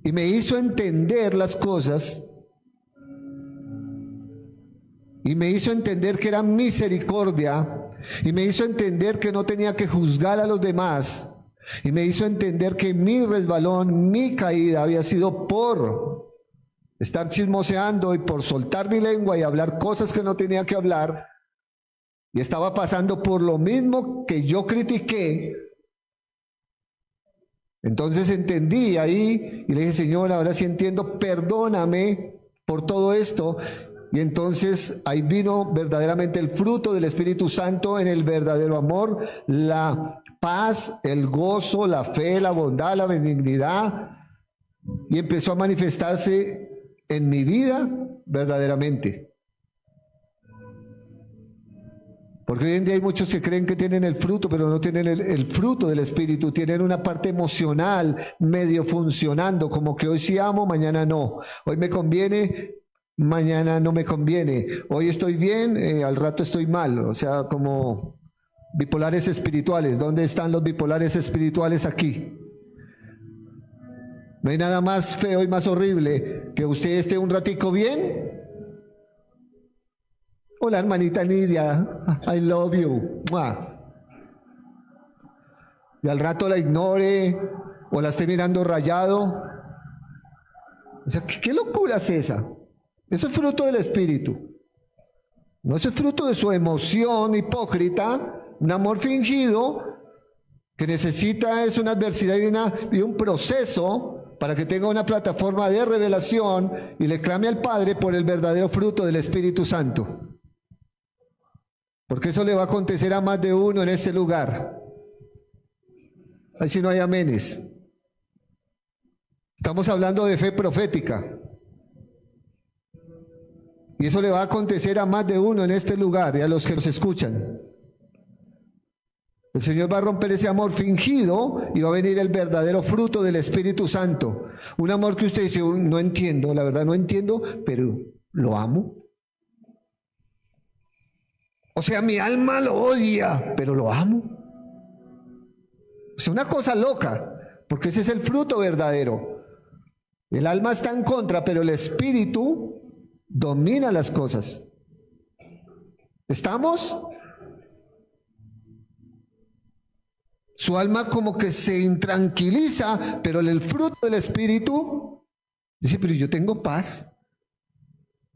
[SPEAKER 1] y me hizo entender las cosas. Y me hizo entender que era misericordia, y me hizo entender que no tenía que juzgar a los demás, y me hizo entender que mi resbalón, mi caída había sido por estar chismoseando y por soltar mi lengua y hablar cosas que no tenía que hablar, y estaba pasando por lo mismo que yo critiqué. Entonces entendí ahí y le dije, Señor, ahora sí entiendo, perdóname por todo esto. Y entonces ahí vino verdaderamente el fruto del Espíritu Santo en el verdadero amor, la paz, el gozo, la fe, la bondad, la benignidad, y empezó a manifestarse en mi vida verdaderamente. Porque hoy en día hay muchos que creen que tienen el fruto, pero no tienen el fruto del Espíritu. Tienen una parte emocional medio funcionando, como que hoy sí amo, mañana no. Hoy me conviene, mañana no me conviene. Hoy estoy bien, al rato estoy mal. O sea, como bipolares espirituales. ¿Dónde están los bipolares espirituales aquí? No hay nada más feo y más horrible que usted esté un ratico bien. Hola, hermanita Nidia, I love you. Y al rato la ignore o la esté mirando rayado. O sea, ¿qué locura es esa? Eso es fruto del Espíritu. No es fruto de su emoción hipócrita, un amor fingido, que necesita es una adversidad y un proceso para que tenga una plataforma de revelación y le clame al Padre por el verdadero fruto del Espíritu Santo. Porque eso le va a acontecer a más de uno en este lugar. Ahí sí no hay amenes. Estamos hablando de fe profética. Y eso le va a acontecer a más de uno en este lugar y a los que nos escuchan. El Señor va a romper ese amor fingido y va a venir el verdadero fruto del Espíritu Santo. Un amor que usted dice, no entiendo, la verdad no entiendo, pero lo amo. O sea, mi alma lo odia, pero lo amo. Es una cosa loca, porque ese es el fruto verdadero. El alma está en contra, pero el Espíritu domina las cosas. ¿Estamos? Su alma como que se intranquiliza, pero el fruto del Espíritu dice, pero yo tengo paz.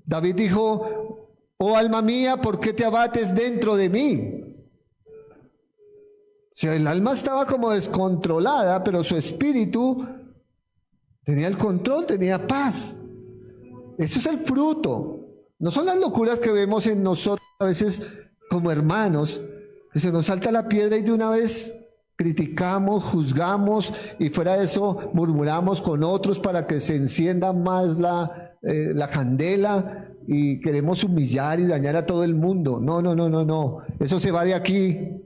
[SPEAKER 1] David dijo, oh alma mía, ¿por qué te abates dentro de mí? O sea, el alma estaba como descontrolada, pero su espíritu tenía el control, tenía paz. Eso es el fruto. No son las locuras que vemos en nosotros a veces como hermanos, que se nos salta la piedra y de una vez criticamos, juzgamos y fuera de eso murmuramos con otros para que se encienda más la candela y queremos humillar y dañar a todo el mundo. No, no, no, no, no. Eso se va de aquí,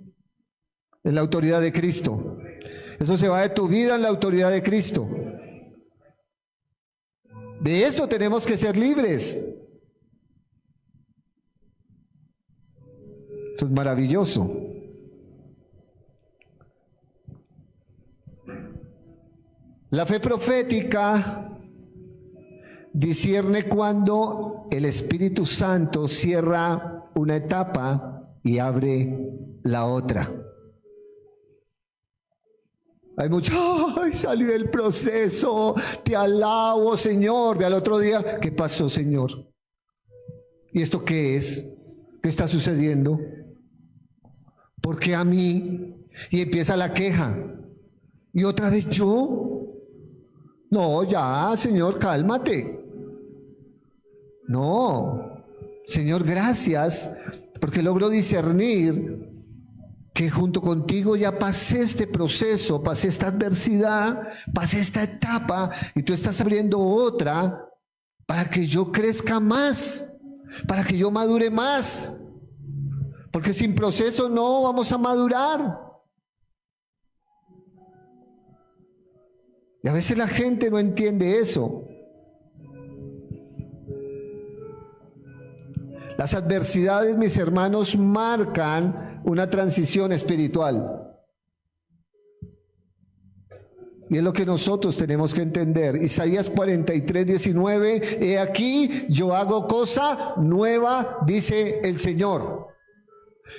[SPEAKER 1] en la autoridad de Cristo. Eso se va de tu vida en la autoridad de Cristo. De eso tenemos que ser libres. Eso es maravilloso. La fe profética discierne cuando el Espíritu Santo cierra una etapa y abre la otra. Hay mucho, ay, salí del proceso, te alabo, Señor. De al otro día, ¿qué pasó, Señor? ¿Y esto qué es? ¿Qué está sucediendo? ¿Por qué a mí? Y empieza la queja. ¿Y otra vez yo? No, ya, Señor, cálmate. No, Señor, gracias, porque logro discernir que junto contigo ya pasé este proceso, pasé esta adversidad, pasé esta etapa, y tú estás abriendo otra para que yo crezca más, para que yo madure más, porque sin proceso no vamos a madurar. Y a veces la gente no entiende eso. Las adversidades, mis hermanos, marcan una transición espiritual. Y es lo que nosotros tenemos que entender. Isaías 43, 19, he aquí, yo hago cosa nueva, dice el Señor.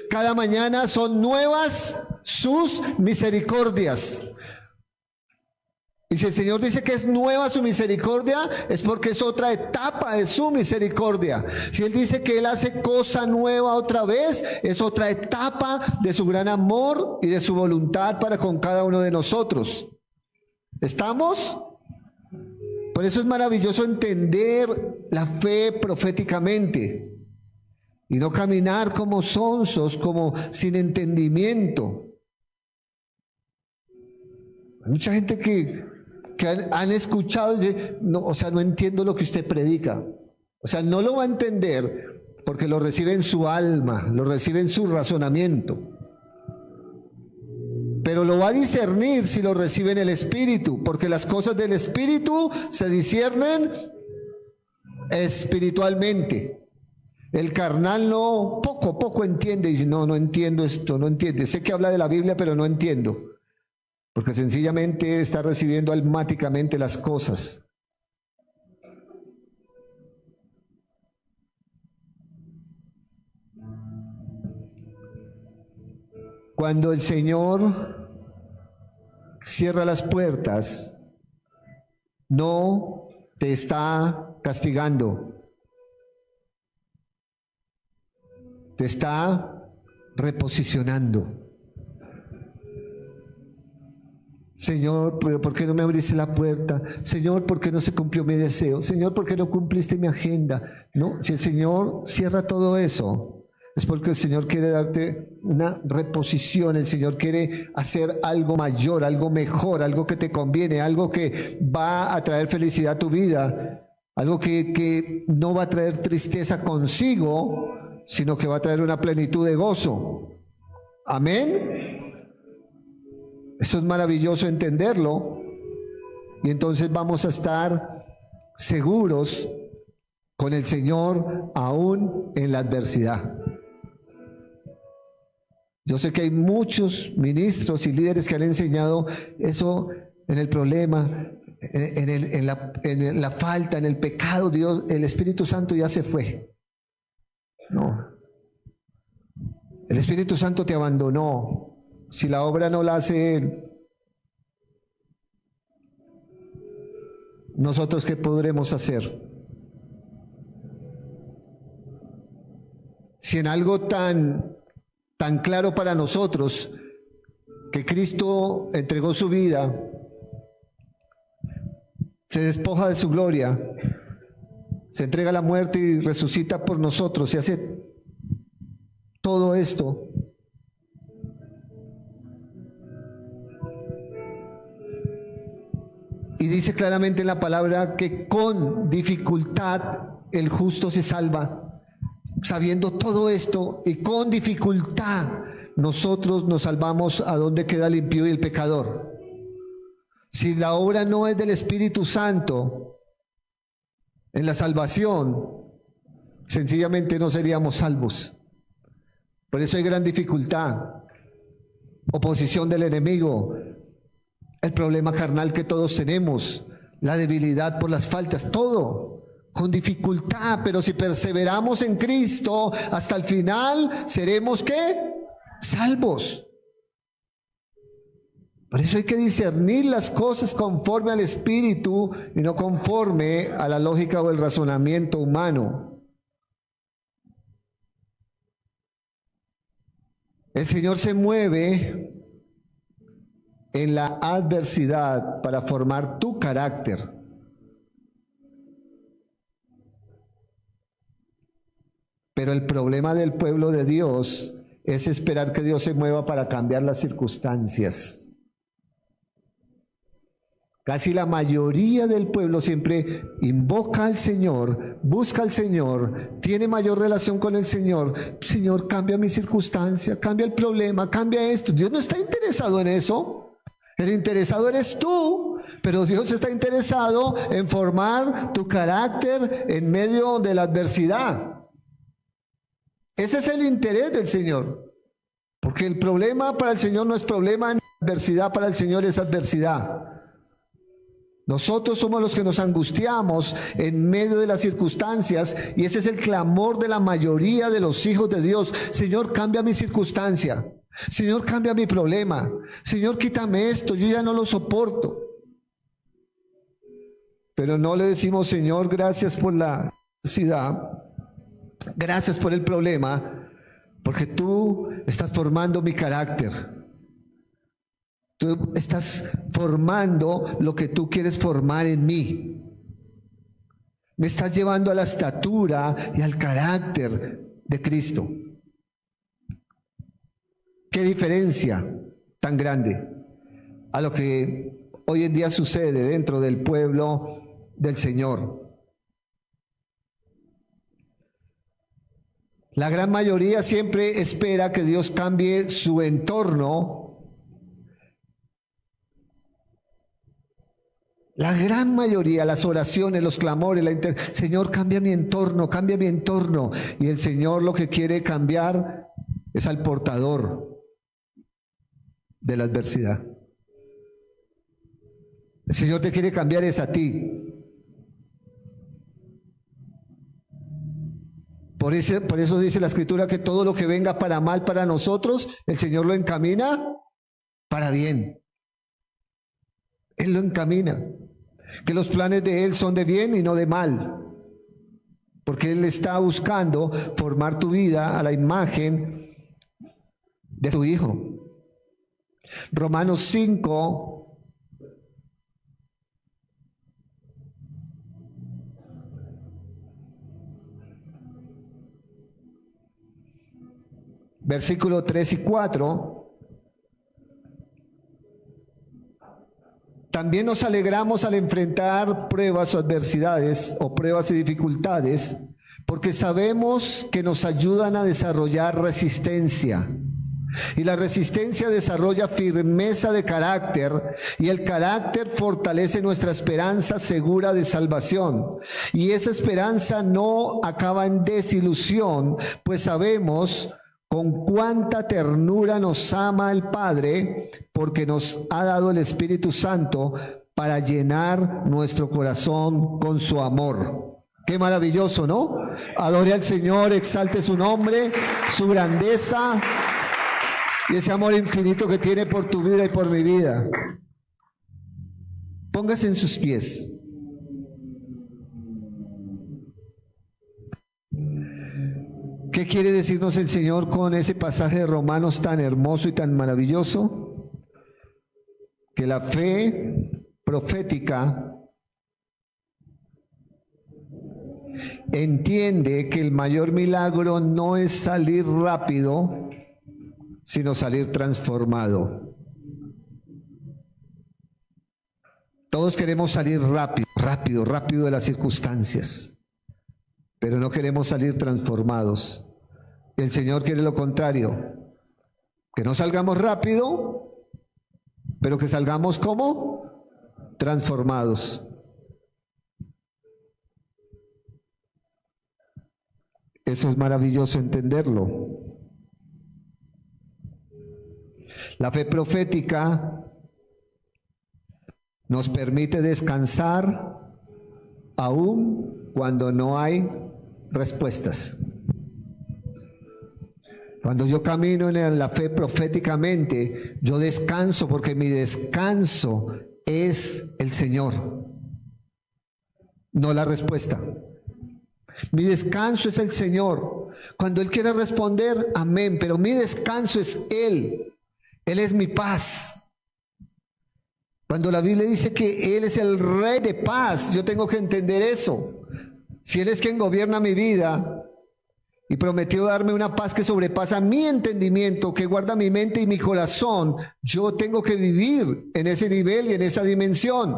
[SPEAKER 1] Cada mañana son nuevas sus misericordias. Y si el Señor dice que es nueva su misericordia, es porque es otra etapa de su misericordia. Si Él dice que Él hace cosa nueva otra vez, es otra etapa de su gran amor y de su voluntad para con cada uno de nosotros. ¿Estamos? Por eso es maravilloso entender la fe proféticamente y no caminar como sonsos, como sin entendimiento. Hay mucha gente que han escuchado, no, o sea, no entiendo lo que usted predica. O sea, no lo va a entender porque lo recibe en su alma, lo recibe en su razonamiento. Pero lo va a discernir si lo recibe en el Espíritu, porque las cosas del Espíritu se disciernen espiritualmente. El carnal no, poco entiende y dice, no entiendo esto, no entiende. Sé que habla de la Biblia, pero no entiendo. Porque sencillamente está recibiendo almáticamente las cosas. Cuando el Señor cierra las puertas, no te está castigando, te está reposicionando. Señor, pero ¿por qué no me abriste la puerta? Señor, ¿por qué no se cumplió mi deseo? Señor, ¿por qué no cumpliste mi agenda? No, si el Señor cierra todo eso, es porque el Señor quiere darte una reposición, el Señor quiere hacer algo mayor, algo mejor, algo que te conviene, algo que va a traer felicidad a tu vida, algo que no va a traer tristeza consigo, sino que va a traer una plenitud de gozo. Amén. Eso es maravilloso entenderlo, y entonces vamos a estar seguros con el Señor aún en la adversidad. Yo sé que hay muchos ministros y líderes que han enseñado eso en el problema, en la falta, en el pecado. Dios, el Espíritu Santo ya se fue. No. El Espíritu Santo te abandonó. Si la obra no la hace Él, ¿nosotros qué podremos hacer? Si en algo tan claro para nosotros, que Cristo entregó su vida, se despoja de su gloria, se entrega a la muerte y resucita por nosotros, y hace todo esto, y dice claramente en la palabra que con dificultad el justo se salva. Sabiendo todo esto y con dificultad, nosotros nos salvamos. ¿A dónde queda el impío y el pecador? Si la obra no es del Espíritu Santo en la salvación, sencillamente no seríamos salvos. Por eso hay gran dificultad, oposición del enemigo, el problema carnal que todos tenemos, la debilidad por las faltas, todo con dificultad, pero si perseveramos en Cristo hasta el final, seremos ¿qué? Salvos. Por eso hay que discernir las cosas conforme al Espíritu y no conforme a la lógica o el razonamiento humano. El Señor se mueve en la adversidad para formar tu carácter. Pero el problema del pueblo de Dios es esperar que Dios se mueva para cambiar las circunstancias. Casi la mayoría del pueblo siempre invoca al Señor, busca al Señor, tiene mayor relación con el Señor. Señor, cambia mi circunstancia, cambia el problema, cambia esto. Dios no está interesado en eso. El interesado eres tú, pero Dios está interesado en formar tu carácter en medio de la adversidad. Ese es el interés del Señor, porque el problema para el Señor no es problema, ni la adversidad para el Señor es adversidad. Nosotros somos los que nos angustiamos en medio de las circunstancias, y ese es el clamor de la mayoría de los hijos de Dios. Señor, cambia mi circunstancia. Señor, cambia mi problema. Señor, quítame esto, yo ya no lo soporto. Pero no le decimos, Señor, gracias por la necesidad, gracias por el problema, porque tú estás formando mi carácter. Tú estás formando lo que tú quieres formar en mí. Me estás llevando a la estatura y al carácter de Cristo. ¿Qué diferencia tan grande a lo que hoy en día sucede dentro del pueblo del Señor? La gran mayoría siempre espera que Dios cambie su entorno. La gran mayoría, las oraciones, los clamores, Señor, cambia mi entorno, cambia mi entorno. Y el Señor lo que quiere cambiar es al portador de la adversidad. El Señor te quiere cambiar es a ti. Por eso dice la Escritura que todo lo que venga para mal para nosotros, el Señor lo encamina para bien. Él lo encamina. Que los planes de Él son de bien y no de mal. Porque Él está buscando formar tu vida a la imagen de tu Hijo. Romanos 5, versículos 3 y 4. También nos alegramos al enfrentar pruebas o adversidades o pruebas y dificultades, porque sabemos que nos ayudan a desarrollar resistencia. Y la resistencia desarrolla firmeza de carácter, y el carácter fortalece nuestra esperanza segura de salvación. Y esa esperanza no acaba en desilusión, pues sabemos con cuánta ternura nos ama el Padre, porque nos ha dado el Espíritu Santo para llenar nuestro corazón con su amor. Qué maravilloso, ¿no? Adore al Señor, exalte su nombre, su grandeza y ese amor infinito que tiene por tu vida y por mi vida. Póngase en sus pies. ¿Qué quiere decirnos el Señor con ese pasaje de Romanos tan hermoso y tan maravilloso? Que la fe profética entiende que el mayor milagro no es salir rápido, sino salir transformado. Todos queremos salir rápido de las circunstancias, pero no queremos salir transformados. El Señor quiere lo contrario, que no salgamos rápido, pero que salgamos ¿cómo? Transformados. Eso es maravilloso entenderlo. La fe profética nos permite descansar aún cuando no hay respuestas. Cuando yo camino en la fe proféticamente, yo descanso porque mi descanso es el Señor, no la respuesta. Mi descanso es el Señor. Cuando Él quiere responder, amén, pero mi descanso es Él. Él es mi paz. Cuando la Biblia dice que Él es el Rey de paz, yo tengo que entender eso. Si Él es quien gobierna mi vida y prometió darme una paz que sobrepasa mi entendimiento, que guarda mi mente y mi corazón, yo tengo que vivir en ese nivel y en esa dimensión.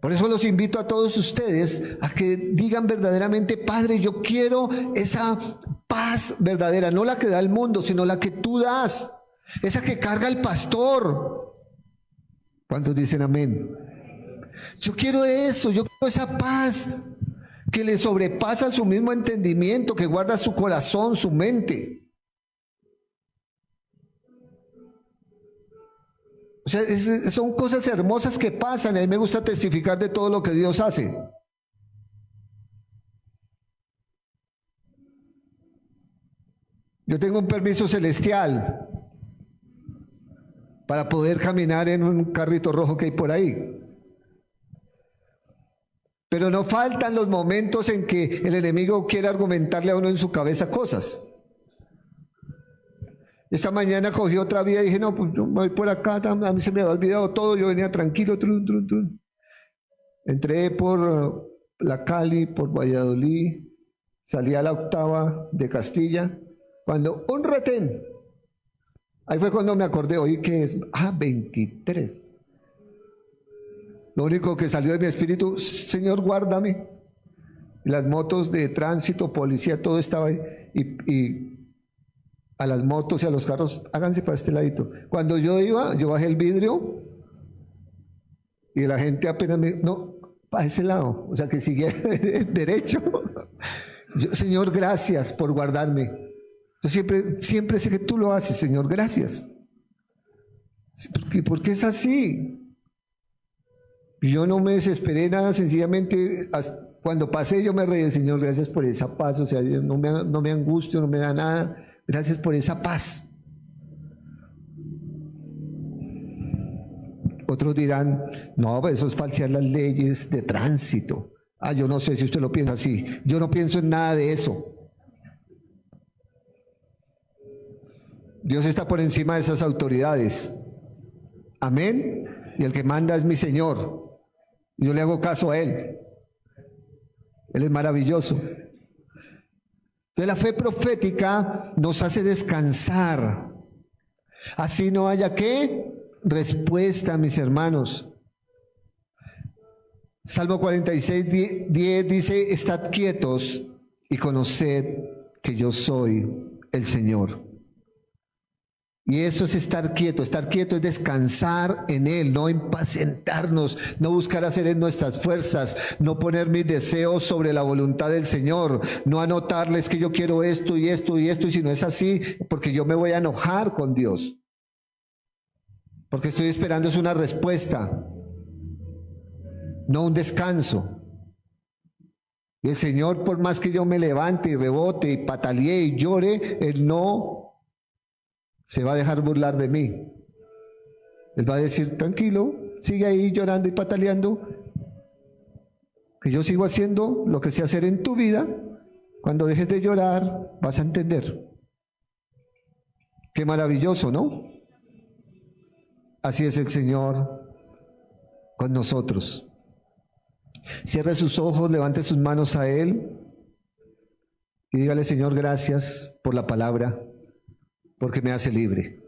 [SPEAKER 1] Por eso los invito a todos ustedes a que digan verdaderamente: Padre, yo quiero esa paz verdadera, no la que da el mundo, sino la que tú das, esa que carga el pastor. ¿Cuántos dicen amén? Yo quiero eso, yo quiero esa paz que le sobrepasa su mismo entendimiento, que guarda su corazón, su mente. O sea, son cosas hermosas que pasan. A mí me gusta testificar de todo lo que Dios hace. Yo tengo un permiso celestial para poder caminar en un carrito rojo que hay por ahí. Pero no faltan los momentos en que el enemigo quiere argumentarle a uno en su cabeza cosas. Esta mañana cogí otra vía y dije: no, pues yo voy por acá, a mí se me había olvidado todo, yo venía tranquilo. Entré por la Cali, por Valladolid, salí a la octava de Castilla, cuando un retén. Ahí fue cuando me acordé, oí que es 23. Lo único que salió de mi espíritu: Señor, guárdame. Y las motos de tránsito, policía, todo estaba ahí. Y a las motos y a los carros, háganse para este ladito. Cuando yo iba, yo bajé el vidrio y la gente apenas me dijo: no, para ese lado. O sea, que siguiera derecho. Yo: Señor, gracias por guardarme. Yo siempre sé que tú lo haces, Señor, gracias. Porque es así. Yo no me desesperé nada, sencillamente cuando pasé yo me reí: Señor, gracias por esa paz. O sea, no me angustio, no me da nada. Gracias por esa paz. Otros dirán: no, eso es falsear las leyes de tránsito. Yo no sé si usted lo piensa así. Yo no pienso en nada de eso. Dios está por encima de esas autoridades. Amén. Y el que manda es mi Señor. Yo le hago caso a Él. Él es maravilloso. Entonces la fe profética nos hace descansar. Así no haya ¿qué? Respuesta, mis hermanos. Salmo 46, 10 dice, estad quietos y conoced que yo soy el Señor. Y eso es estar quieto es descansar en Él, no impacientarnos, no buscar hacer en nuestras fuerzas, no poner mis deseos sobre la voluntad del Señor, no anotarles que yo quiero esto y esto y esto, y si no es así, porque yo me voy a enojar con Dios, porque estoy esperando es una respuesta, no un descanso. Y el Señor, por más que yo me levante y rebote y patalee y llore, Él no se va a dejar burlar de mí. Él va a decir, tranquilo, sigue ahí llorando y pataleando, que yo sigo haciendo lo que sé hacer en tu vida. Cuando dejes de llorar, vas a entender. Qué maravilloso, ¿no? Así es el Señor con nosotros. Cierre sus ojos, levante sus manos a Él y dígale, Señor, gracias por la palabra, porque me hace libre.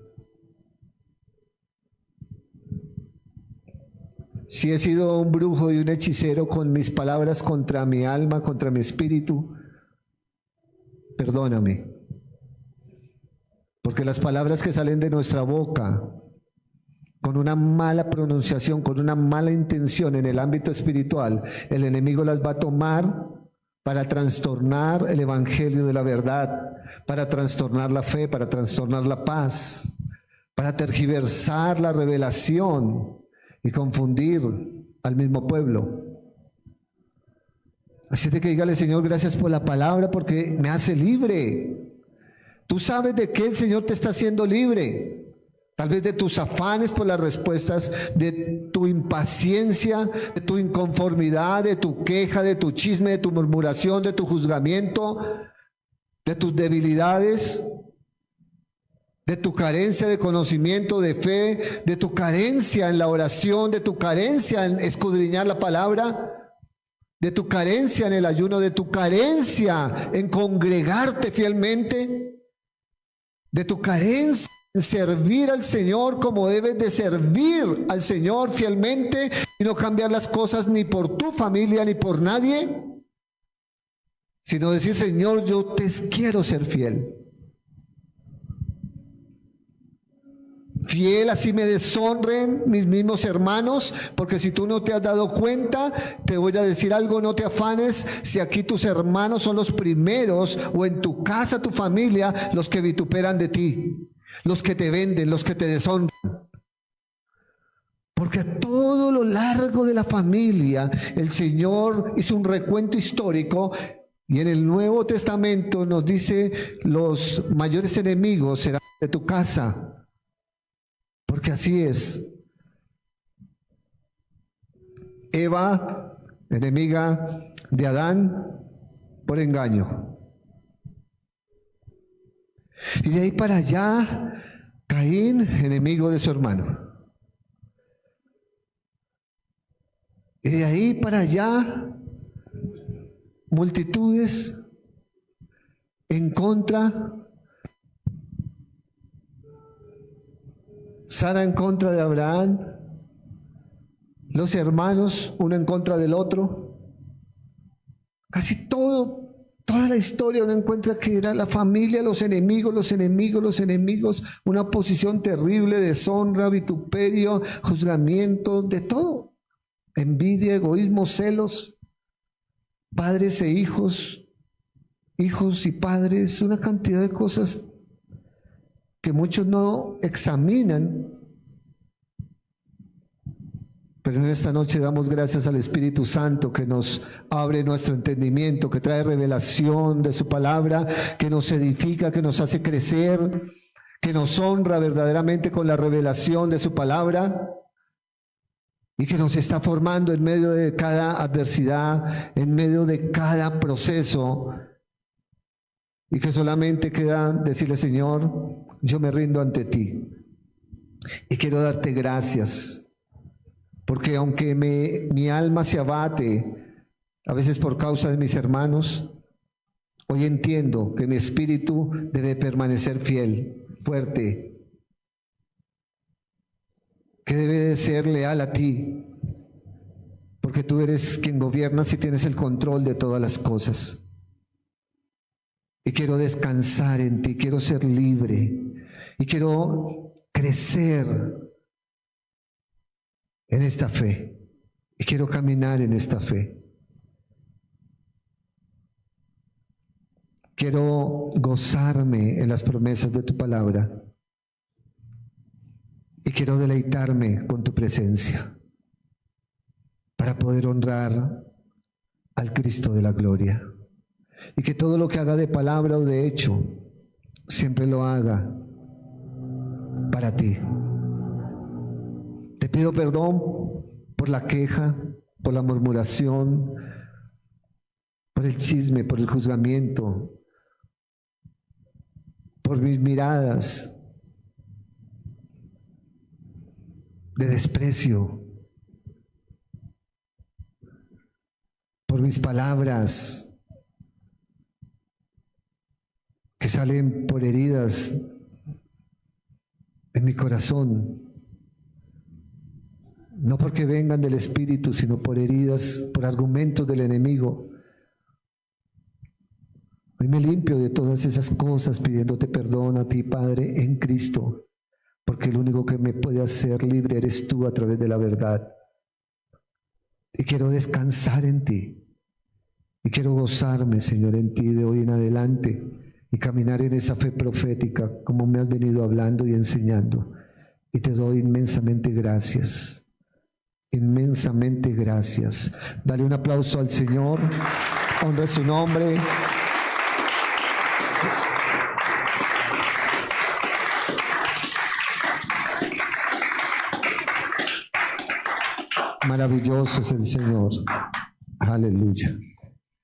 [SPEAKER 1] Si he sido un brujo y un hechicero con mis palabras contra mi alma, contra mi espíritu, perdóname. Porque las palabras que salen de nuestra boca, con una mala pronunciación, con una mala intención en el ámbito espiritual, el enemigo las va a tomar para trastornar el evangelio de la verdad, para trastornar la fe, para trastornar la paz, para tergiversar la revelación y confundir al mismo pueblo. Así de que dígale, Señor, gracias por la palabra porque me hace libre. Tú sabes de qué el Señor te está haciendo libre. Tal vez de tus afanes por las respuestas, de tu impaciencia, de tu inconformidad, de tu queja, de tu chisme, de tu murmuración, de tu juzgamiento, de tus debilidades, de tu carencia de conocimiento, de fe, de tu carencia en la oración, de tu carencia en escudriñar la palabra, de tu carencia en el ayuno, de tu carencia en congregarte fielmente, de tu carencia en servir al Señor como debes de servir al Señor fielmente y no cambiar las cosas ni por tu familia ni por nadie, sino decir, Señor, yo te quiero ser fiel. Fiel, así me deshonren mis mismos hermanos, porque si tú no te has dado cuenta, te voy a decir algo, no te afanes si aquí tus hermanos son los primeros, o en tu casa, tu familia, los que vituperan de ti, los que te venden, los que te deshonran. Porque a todo lo largo de la familia, el Señor hizo un recuento histórico, y en el Nuevo Testamento nos dice, los mayores enemigos serán de tu casa. Porque así es. Eva, enemiga de Adán, por engaño. Y de ahí para allá, Caín, enemigo de su hermano. Y de ahí para allá, multitudes en contra. Sara en contra de Abraham, los hermanos uno en contra del otro. Casi toda la historia uno encuentra que era la familia, los enemigos, una posición terrible, deshonra, vituperio, juzgamiento, de todo. Envidia, egoísmo, celos, padres e hijos, hijos y padres, una cantidad de cosas que muchos no examinan, pero en esta noche damos gracias al Espíritu Santo que nos abre nuestro entendimiento, que trae revelación de su palabra, que nos edifica, que nos hace crecer, que nos honra verdaderamente con la revelación de su palabra y que nos está formando en medio de cada adversidad, en medio de cada proceso, y que solamente queda decirle, Señor, yo me rindo ante ti y quiero darte gracias, porque aunque mi alma se abate, a veces por causa de mis hermanos, Hoy entiendo que mi espíritu debe permanecer fiel, fuerte, que debe de ser leal a ti, porque tú eres quien gobiernas y tienes el control de todas las cosas. Y quiero descansar en ti, quiero ser libre y quiero crecer en esta fe y quiero caminar en esta fe. Quiero gozarme en las promesas de tu palabra y quiero deleitarme con tu presencia para poder honrar al Cristo de la gloria. Y que todo lo que haga de palabra o de hecho, siempre lo haga para ti. Te pido perdón por la queja, por la murmuración, por el chisme, por el juzgamiento, por mis miradas de desprecio, por mis palabras que salen por heridas en mi corazón, no porque vengan del Espíritu, sino por heridas, por argumentos del enemigo. Hoy me limpio de todas esas cosas pidiéndote perdón a ti, Padre, en Cristo, porque el único que me puede hacer libre eres tú a través de la verdad. Y quiero descansar en ti, y quiero gozarme, Señor, en ti de hoy en adelante, y caminar en esa fe profética como me has venido hablando y enseñando. Y te doy inmensamente gracias, inmensamente gracias. Dale un aplauso al Señor, honra su nombre. Maravilloso es el Señor. Aleluya.